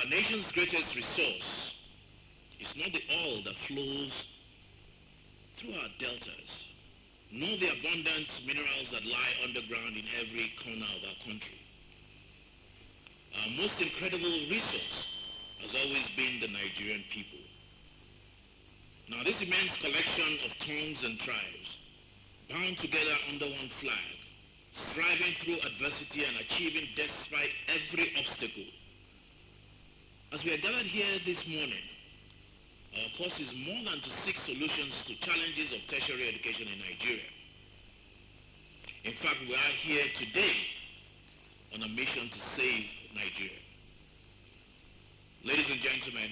nation's greatest resource is not the oil that flows through our deltas, nor the abundant minerals that lie underground in every corner of our country. Our most incredible resource has always been the Nigerian people. Now, this immense collection of tongues and tribes, bound together under one flag, striving through adversity and achieving despite every obstacle. As we are gathered here this morning, our cause is more than to seek solutions to challenges of tertiary education in Nigeria. In fact, we are here today on a mission to save Nigeria. Ladies and gentlemen,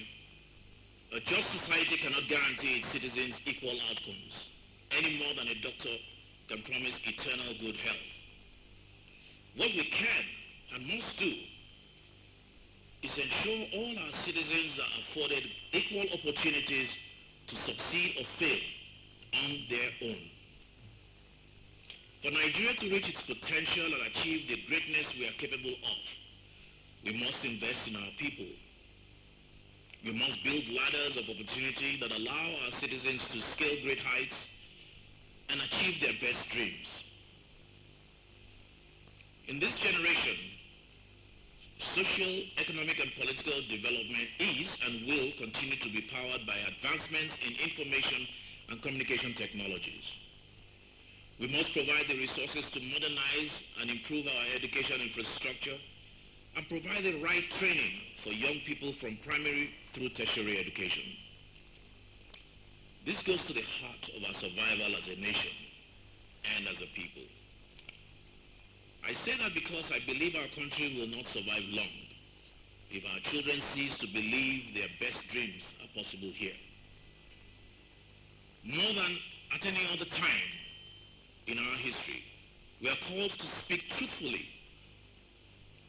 a just society cannot guarantee its citizens equal outcomes any more than a doctor can promise eternal good health. What we can and must do is ensure all our citizens are afforded equal opportunities to succeed or fail on their own. For Nigeria to reach its potential and achieve the greatness we are capable of, we must invest in our people. We must build ladders of opportunity that allow our citizens to scale great heights and achieve their best dreams. In this generation, social, economic, and political development is and will continue to be powered by advancements in information and communication technologies. We must provide the resources to modernize and improve our education infrastructure and provide the right training for young people from primary through tertiary education. This goes to the heart of our survival as a nation and as a people. I say that because I believe our country will not survive long if our children cease to believe their best dreams are possible here. More than at any other time in our history, we are called to speak truthfully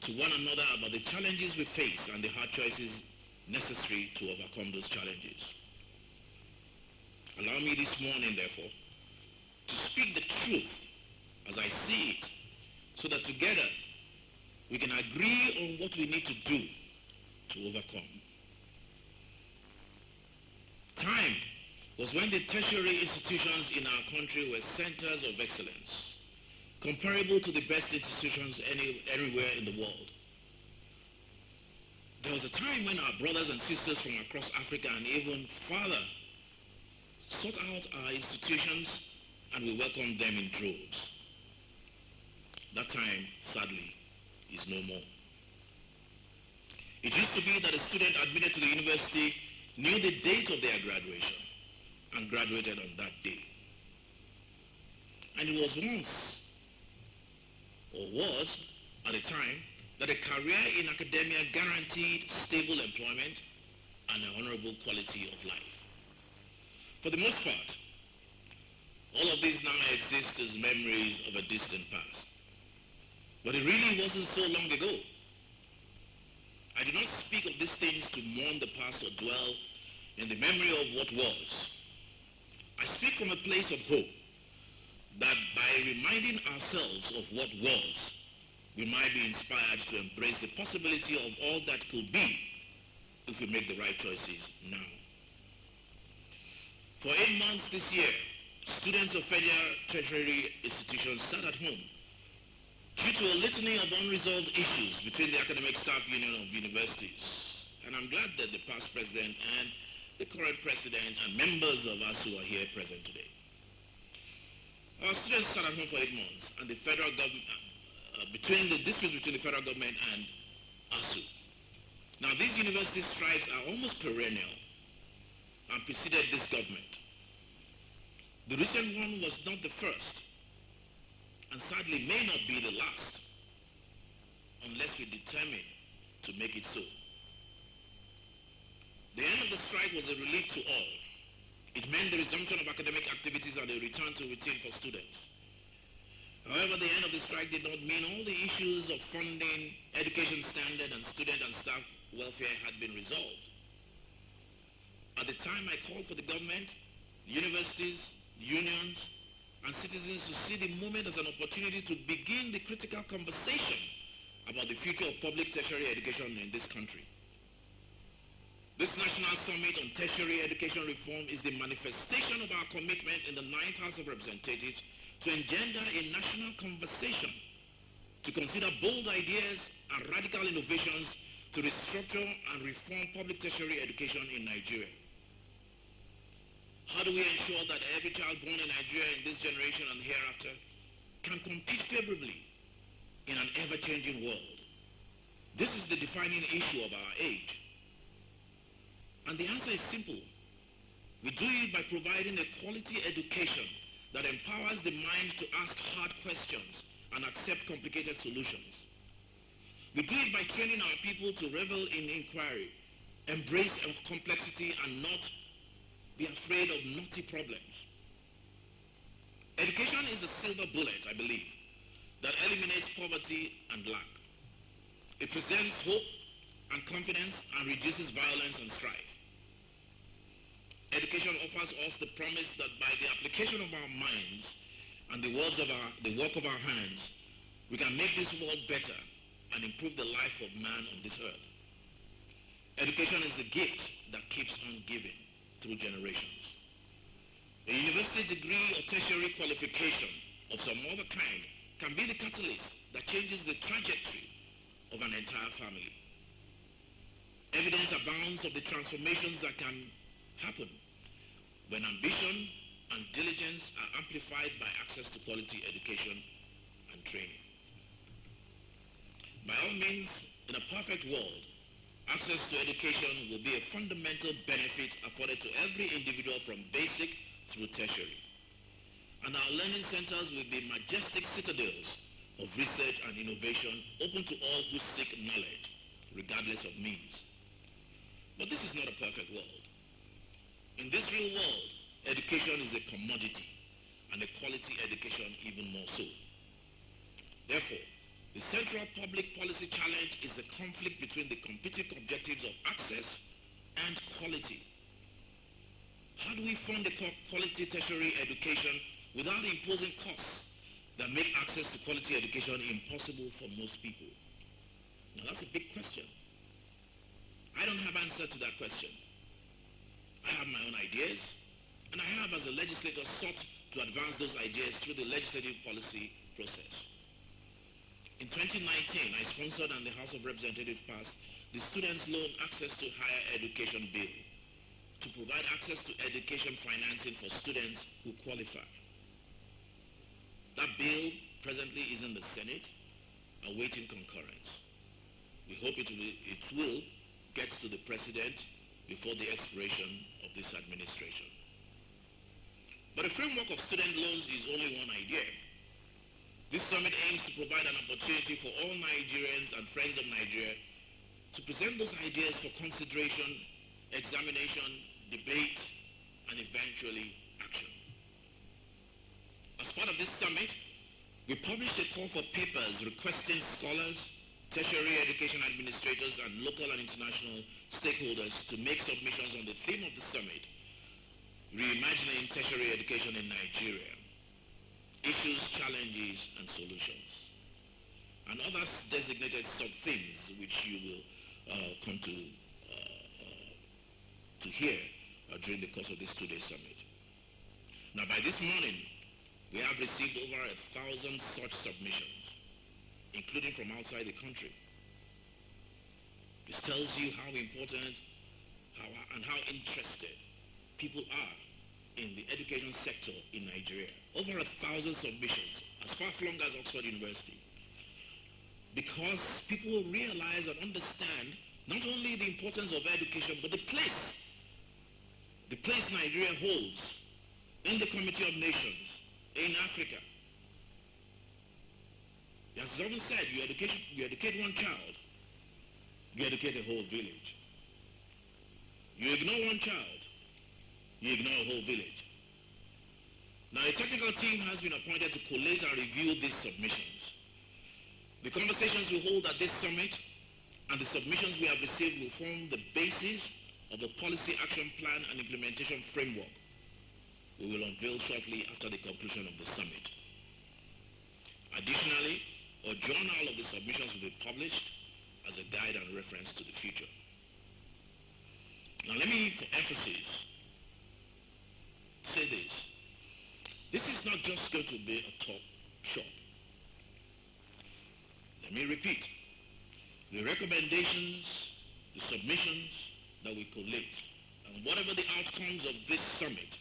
to one another about the challenges we face and the hard choices necessary to overcome those challenges. Allow me this morning, therefore, to speak the truth as I see it, so that together we can agree on what we need to do to overcome. Time was when the tertiary institutions in our country were centers of excellence, comparable to the best institutions anywhere in the world. There was a time when our brothers and sisters from across Africa and even farther sought out our institutions and we welcomed them in droves. That time, sadly, is no more. It used to be that a student admitted to the university knew the date of their graduation and graduated on that day. And it was at a time, that a career in academia guaranteed stable employment and an honorable quality of life. For the most part, all of these now exist as memories of a distant past. But it really wasn't so long ago. I do not speak of these things to mourn the past or dwell in the memory of what was. I speak from a place of hope that by reminding ourselves of what was, we might be inspired to embrace the possibility of all that could be if we make the right choices now. For 8 months this year, students of federal tertiary institutions sat at home due to a litany of unresolved issues between the Academic Staff Union of Universities. And I'm glad that the past president and the current president and members of ASU are here present today. Our students sat at home for 8 months, and the federal government, between the disputes between the federal government and ASU. Now, these university strikes are almost perennial and preceded this government. The recent one was not the first, and sadly may not be the last, unless we determine to make it so. The end of the strike was a relief to all. It meant the resumption of academic activities and a return to routine for students. However, the end of the strike did not mean all the issues of funding, education standard, and student and staff welfare had been resolved. At the time, I called for the government, universities, unions, and citizens to see the moment as an opportunity to begin the critical conversation about the future of public tertiary education in this country. This National Summit on Tertiary Education Reform is the manifestation of our commitment in the 9th House of Representatives to engender a national conversation, to consider bold ideas and radical innovations to restructure and reform public tertiary education in Nigeria. How do we ensure that every child born in Nigeria in this generation and hereafter can compete favorably in an ever-changing world? This is the defining issue of our age. And the answer is simple. We do it by providing a quality education that empowers the mind to ask hard questions and accept complicated solutions. We do it by training our people to revel in inquiry, embrace complexity, and not be afraid of knotty problems. Education is a silver bullet, I believe, that eliminates poverty and lack. It presents hope and confidence and reduces violence and strife. Education offers us the promise that by the application of our minds and the work of our hands, we can make this world better and improve the life of man on this earth. Education is a gift that keeps on giving through generations. A university degree or tertiary qualification of some other kind can be the catalyst that changes the trajectory of an entire family. Evidence abounds of the transformations that can happen when ambition and diligence are amplified by access to quality education and training. By all means, in a perfect world, access to education will be a fundamental benefit afforded to every individual from basic through tertiary. And our learning centers will be majestic citadels of research and innovation open to all who seek knowledge, regardless of means. But this is not a perfect world. In this real world, education is a commodity, and a quality education even more so. Therefore, the central public policy challenge is the conflict between the competing objectives of access and quality. How do we fund a quality tertiary education without imposing costs that make access to quality education impossible for most people? Now that's a big question. I don't have answer to that question. I have my own ideas, and I have, as a legislator, sought to advance those ideas through the legislative policy process. In 2019, I sponsored and the House of Representatives passed the Students' Loan Access to Higher Education Bill to provide access to education financing for students who qualify. That bill presently is in the Senate, awaiting concurrence. We hope it will get to the President before the expiration of this administration. But a framework of student loans is only one idea. This summit aims to provide an opportunity for all Nigerians and friends of Nigeria to present those ideas for consideration, examination, debate, and eventually action. As part of this summit, we published a call for papers requesting scholars, tertiary education administrators, and local and international stakeholders to make submissions on the theme of the summit, Reimagining Tertiary Education in Nigeria, Issues, Challenges, and Solutions, and other designated sub-themes which you will come to hear during the course of this two-day summit. Now, by this morning, we have received over 1,000 such submissions, including from outside the country. This tells you how important and how interested people are in the education sector in Nigeria. Over 1,000 submissions, as far flung as Oxford University. Because people realize and understand not only the importance of education, but the place Nigeria holds in the Committee of Nations in Africa. As often said, you educate one child, you educate a whole village. You ignore one child, you ignore a whole village. Now, a technical team has been appointed to collate and review these submissions. The conversations we hold at this summit and the submissions we have received will form the basis of the policy action plan and implementation framework we will unveil shortly after the conclusion of the summit. Additionally, a journal of the submissions will be published as a guide and reference to the future. Now let me, for emphasis, say this. This is not just going to be a talk shop. Let me repeat. The recommendations, the submissions that we collate, and whatever the outcomes of this summit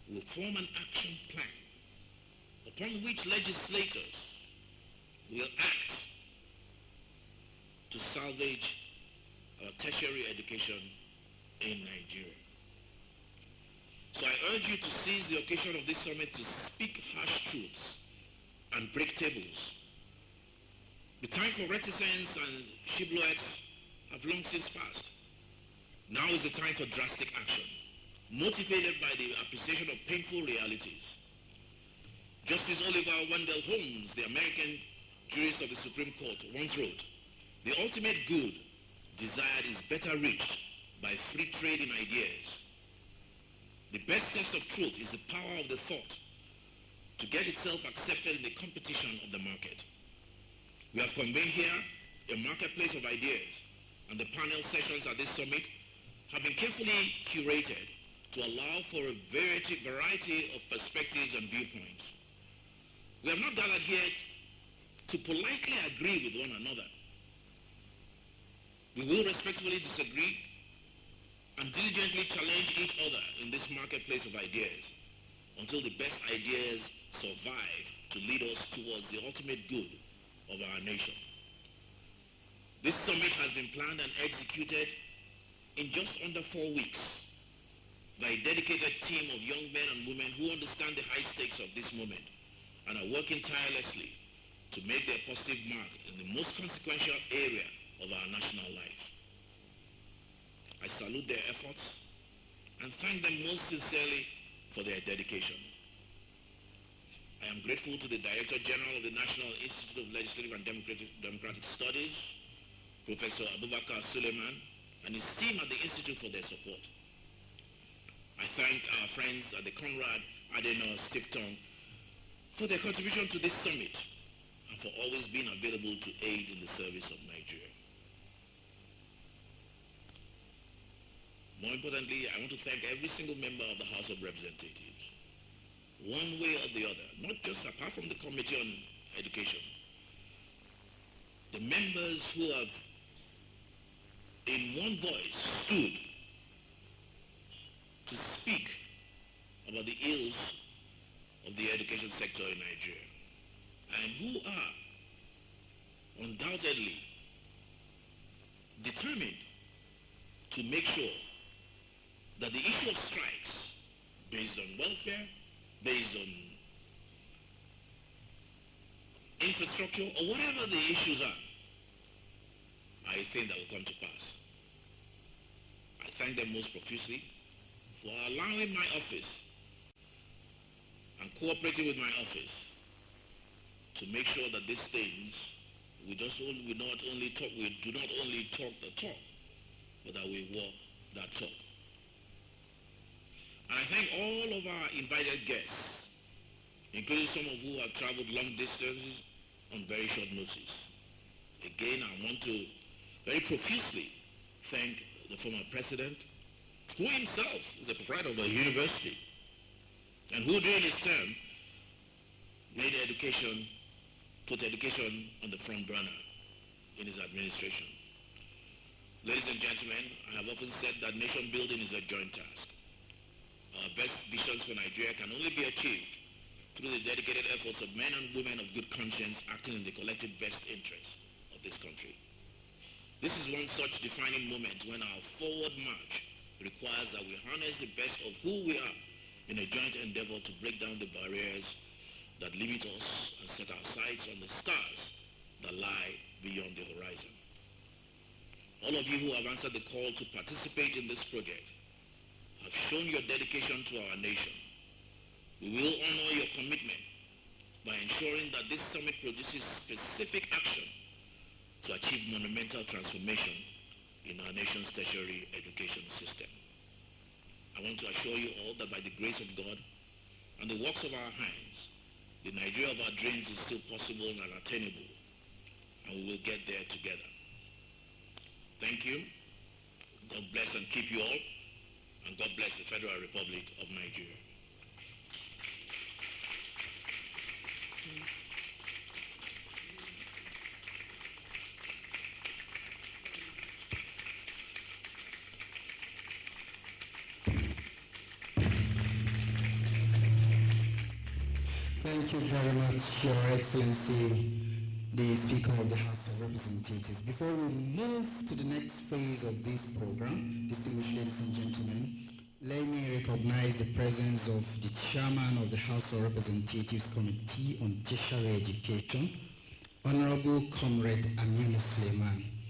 will form an action plan upon which legislators will act to salvage our tertiary education in Nigeria. So I urge you to seize the occasion of this summit to speak harsh truths and break tables. The time for reticence and shibboleths have long since passed. Now is the time for drastic action, motivated by the appreciation of painful realities. Justice Oliver Wendell Holmes, the American jurist of the Supreme Court, once wrote, "The ultimate good desired is better reached by free trade in ideas. The best test of truth is the power of the thought to get itself accepted in the competition of the market." We have convened here a marketplace of ideas, and the panel sessions at this summit have been carefully curated to allow for a variety of perspectives and viewpoints. We have not gathered here to politely agree with one another. We will respectfully disagree and diligently challenge each other in this marketplace of ideas until the best ideas survive to lead us towards the ultimate good of our nation. This summit has been planned and executed in just under 4 weeks by a dedicated team of young men and women who understand the high stakes of this moment and are working tirelessly to make their positive mark in the most consequential area of our national life. I salute their efforts and thank them most sincerely for their dedication. I am grateful to the Director General of the National Institute of Legislative and Democratic Studies, Professor Abubakar Suleiman, and his team at the Institute for their support. I thank our friends at the Conrad Adenauer Stiftung for their contribution to this summit and for always being available to aid in the service of Nigeria. More importantly, I want to thank every single member of the House of Representatives, one way or the other, not just apart from the Committee on Education. The members who have, in one voice, stood to speak about the ills of the education sector in Nigeria, and who are undoubtedly determined to make sure that the issue of strikes based on welfare, based on infrastructure, or whatever the issues are, I think that will come to pass. I thank them most profusely for allowing my office and cooperating with my office to make sure that these things, we do not only talk the talk, but that we walk that talk. And I thank all of our invited guests, including some of who have traveled long distances on very short notice. Again, I want to very profusely thank the former president, who himself is a proprietor of a university, and who during his term put education on the front burner in his administration. Ladies and gentlemen, I have often said that nation building is a joint task. Our best visions for Nigeria can only be achieved through the dedicated efforts of men and women of good conscience acting in the collective best interest of this country. This is one such defining moment when our forward march requires that we harness the best of who we are in a joint endeavor to break down the barriers that limit us and set our sights on the stars that lie beyond the horizon. All of you who have answered the call to participate in this project have shown your dedication to our nation. We will honor your commitment by ensuring that this summit produces specific action to achieve monumental transformation in our nation's tertiary education system. I want to assure you all that by the grace of God and the works of our hands, the Nigeria of our dreams is still possible and attainable, and we will get there together. Thank you. God bless and keep you all, and God bless the Federal Republic of Nigeria. Thank you very much, Your Excellency, the Speaker of the House of Representatives. Before we move to the next phase of this program, distinguished ladies and gentlemen, let me recognize the presence of the Chairman of the House of Representatives Committee on Tertiary Education, Honorable Comrade Aminu Suleiman.